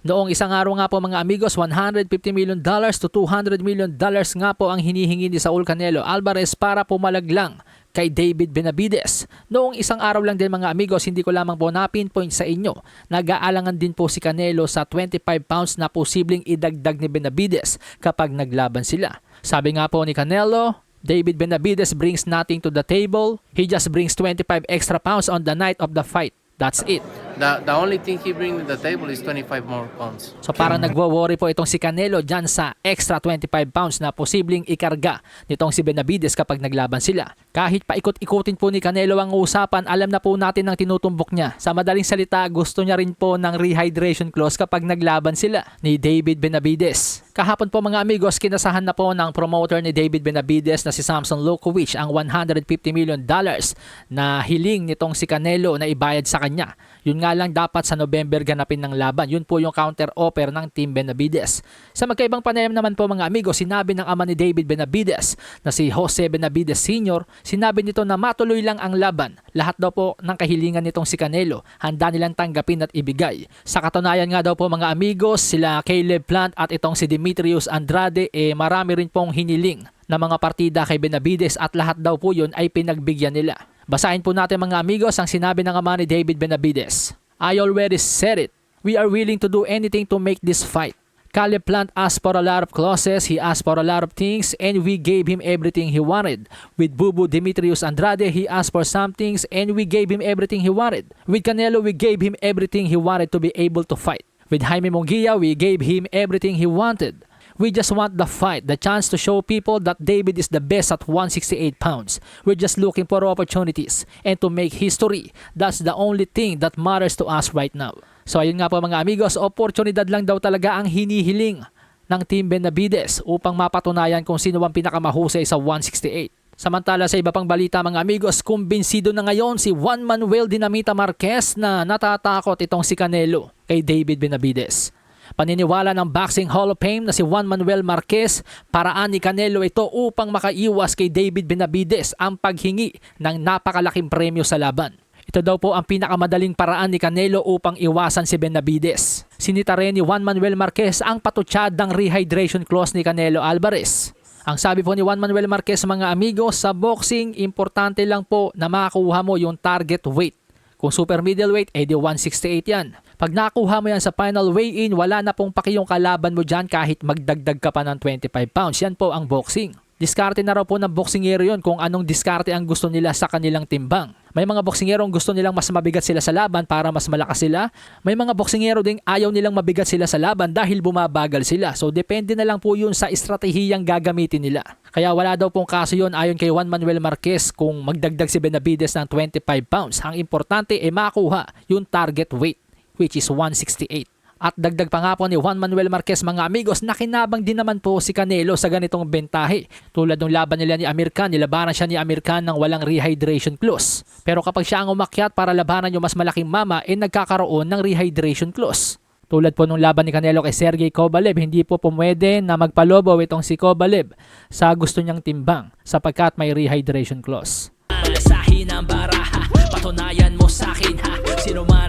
Noong isang araw nga po mga amigos, $150 million to $200 million nga po ang hinihingi ni Saul Canelo Alvarez para pumalaglang kay David Benavidez. Noong isang araw lang din mga amigos, hindi ko lamang po na-pinpoint sa inyo, nag-aalangan din po si Canelo sa 25 pounds na posibleng idagdag ni Benavidez kapag naglaban sila. Sabi nga po ni Canelo, David Benavidez brings nothing to the table. He just brings 25 extra pounds on the night of the fight. That's it. The only thing he brings to the table is 25 more pounds. So parang nagwo-worry po itong si Canelo dyan sa extra 25 pounds na posibleng ikarga nitong si Benavidez kapag naglaban sila. Kahit paikot-ikutin po ni Canelo ang usapan, alam na po natin ang tinutumbok niya. Sa madaling salita, gusto niya rin po ng rehydration clause kapag naglaban sila ni David Benavidez. Kahapon po mga amigos, kinasahan na po ng promoter ni David Benavidez na si Samson Lukowich ang $150 million na hiling nitong si Canelo na ibayad sa kanya. Yun nga lang, dapat sa November ganapin ng laban. Yun po yung counter offer ng Team Benavidez. Sa magkaibang panayam naman po mga amigos, sinabi ng ama ni David Benavidez na si Jose Benavidez Sr., sinabi nito na matuloy lang ang laban. Lahat daw po ng kahilingan nitong si Canelo, handa nilang tanggapin at ibigay. Sa katunayan nga daw po mga amigos, sila Caleb Plant at itong si Demetrius Andrade, marami rin pong hiniling na mga partida kay Benavidez at lahat daw po yun ay pinagbigyan nila. Basahin po natin mga amigos ang sinabi ng ama ni David Benavidez. I already said it. We are willing to do anything to make this fight. Caleb Plant asked for a lot of clauses, he asked for a lot of things, and we gave him everything he wanted. With Bubu Demetrius Andrade, he asked for some things, and we gave him everything he wanted. With Canelo, we gave him everything he wanted to be able to fight. With Jaime Munguia, we gave him everything he wanted. We just want the fight, the chance to show people that David is the best at 168 pounds. We're just looking for opportunities and to make history. That's the only thing that matters to us right now. So ayun nga po mga amigos, oportunidad lang daw talaga ang hinihiling ng Team Benavidez upang mapatunayan kung sino ang pinakamahusay sa 168. Samantala sa iba pang balita mga amigos, kumbinsido na ngayon si Juan Manuel Dinamita Marquez na natatakot itong si Canelo kay David Benavidez. Paniniwala ng Boxing Hall of Fame na si Juan Manuel Marquez, paraan ni Canelo ito upang makaiwas kay David Benavidez ang paghingi ng napakalaking premyo sa laban. Ito daw po ang pinakamadaling paraan ni Canelo upang iwasan si Benavidez. Sinita rin ni Juan Manuel Marquez ang patutsyadang rehydration clause ni Canelo Alvarez. Ang sabi po ni Juan Manuel Marquez mga amigos, sa boxing, importante lang po na makakuha mo yung target weight. Kung super middleweight, edi 168 yan. Pag nakuha mo yan sa final weigh-in, wala na pong paki yung kalaban mo dyan kahit magdagdag ka pa ng 25 pounds. Yan po ang boxing. Diskarte na raw po ng boksingero yun kung anong diskarte ang gusto nila sa kanilang timbang. May mga boksingerong gusto nilang mas mabigat sila sa laban para mas malakas sila. May mga boksingero ding ayaw nilang mabigat sila sa laban dahil bumabagal sila. So depende na lang po yun sa estratehiyang gagamitin nila. Kaya wala daw pong kaso yun ayon kay Juan Manuel Marquez kung magdagdag si Benavidez ng 25 pounds. Ang importante ay makuha yung target weight, which is 168. At dagdag pa nga po ni Juan Manuel Marquez mga amigos, nakinabang din naman po si Canelo sa ganitong bentahe. Tulad ng laban nila ni Amir Khan, nilabanan siya ni Amir Khan ng walang rehydration clause. Pero kapag siya ang umakyat para labanan yung mas malaking mama, nagkakaroon ng rehydration clause. Tulad po nung laban ni Canelo kay Sergey Kovalev, hindi po pumwede na magpalobo itong si Kovalev sa gusto niyang timbang sapagkat may rehydration clause. Malasahin ang baraha, patunayan mo sa akin ha, sino man